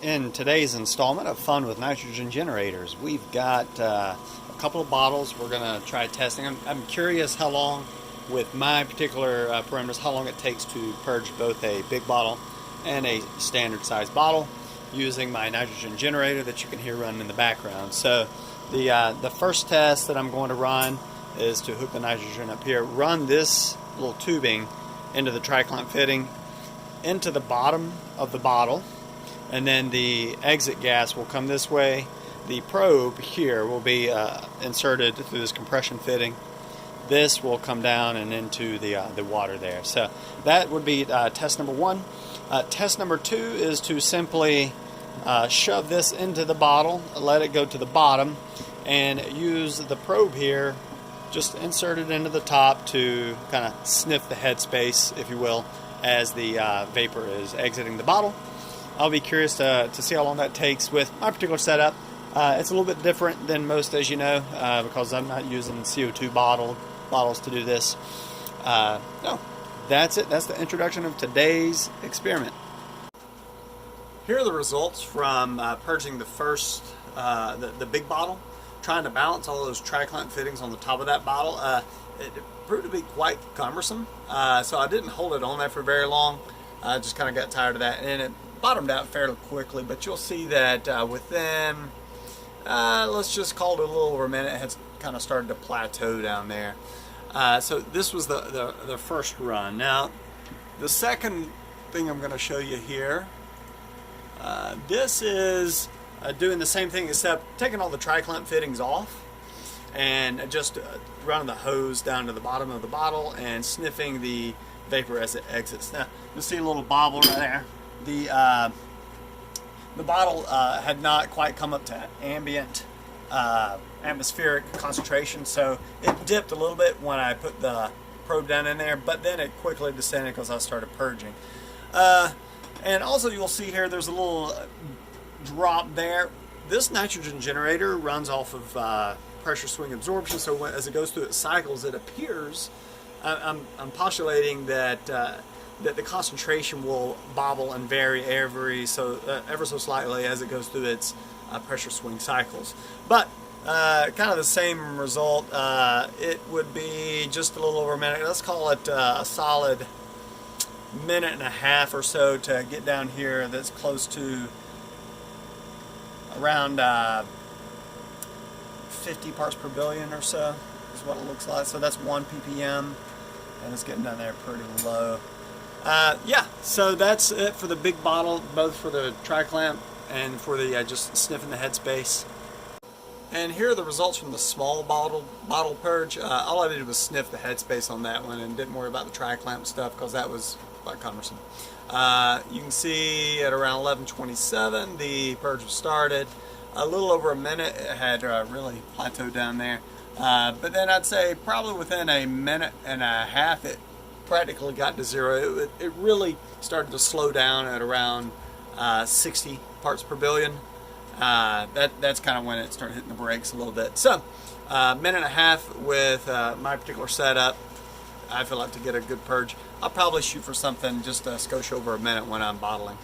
In today's installment of Fun with Nitrogen Generators, we've got a couple of bottles we're going to try testing. I'm curious how long, with my particular parameters, how long it takes to purge both a big bottle and a standard size bottle using my nitrogen generator that you can hear running in the background. So the first test that I'm going to run is to hook the nitrogen up here, run this little tubing into the tri-clamp fitting into the bottom of the bottle, and then the exit gas will come this way. The probe here will be inserted through this compression fitting. This will come down and into the water there. So that would be test number one. Test number two is to simply shove this into the bottle, let it go to the bottom, and use the probe here, just insert it into the top to kind of sniff the headspace, if you will, as the vapor is exiting the bottle. I'll be curious to see how long that takes with my particular setup. It's a little bit different than most, as you know, because I'm not using CO2 bottles to do this. No, that's it. That's the introduction of today's experiment. Here are the results from purging the first, the big bottle, trying to balance all those tri-clamp fittings on the top of that bottle. It proved to be quite cumbersome, so I didn't hold it on there for very long. I just kind of got tired of that, and it bottomed out fairly quickly. But you'll see that within, let's just call it a little over a minute, it has kind of started to plateau down there. So this was the first run. Now, the second thing I'm going to show you here, this is doing the same thing, except taking all the tri-clamp fittings off and just running the hose down to the bottom of the bottle and sniffing the vapor as it exits. Now, you'll see a little bobble right there. The bottle had not quite come up to ambient atmospheric concentration, so it dipped a little bit when I put the probe down in there, but then it quickly descended because I started purging. And also you'll see here there's a little drop there. This nitrogen generator runs off of pressure swing absorption, so as it goes through its cycles, it appears, I'm postulating that that the concentration will bobble and vary ever so slightly as it goes through its pressure swing cycles. But kind of the same result. It would be just a little over a minute. Let's call it a solid minute and a half or so to get down here. That's close to around 50 parts per billion or so is what it looks like. So that's 1 ppm, and it's getting down there pretty low. Yeah, so that's it for the big bottle, both for the tri-clamp and for the just sniffing the headspace. And here are the results from the small bottle purge. All I did was sniff the headspace on that one and didn't worry about the tri-clamp stuff because that was quite cumbersome. You can see at around 11:27 the purge was started. A little over a minute it had really plateaued down there. But then I'd say probably within a minute and a half it practically got to zero. It really started to slow down at around 60 parts per billion. That's kind of when it started hitting the brakes a little bit. So, minute and a half with my particular setup. I feel like to get a good purge, I'll probably shoot for something just a skosh over a minute when I'm bottling.